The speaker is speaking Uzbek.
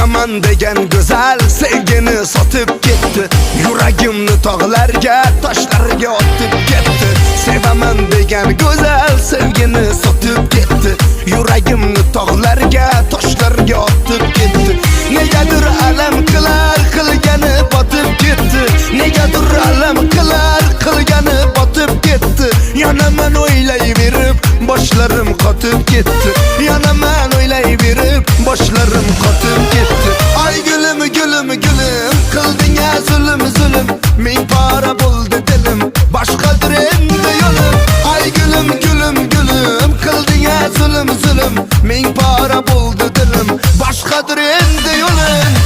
Sevaman degan go'zal sevgini sotib ketdi. Yuragimni tog'larga, toshlarga otib ketdi. Sevaman degan go'zal sevgini sotib ketdi. Yuragimni tog'larga, toshlarga otib ketdi. Negadir alam qilar, qilgani botib ketdi. Negadir alam qilar, qilgani botib ketdi. Yanaman o'ylayverib, boshlarim qotib ketdi. Yanaman o'ylayverib, boshlarim qotib ketdi. Ay gülüm gülüm gülüm, qilding zulm zulm, ming pora bo'ldi dilim, boshqadir endi yo'lim. Ay gülüm gülüm gülüm, qilding zulm zulm, ming pora bo'ldi dilim, boshqadir endi yo'lim.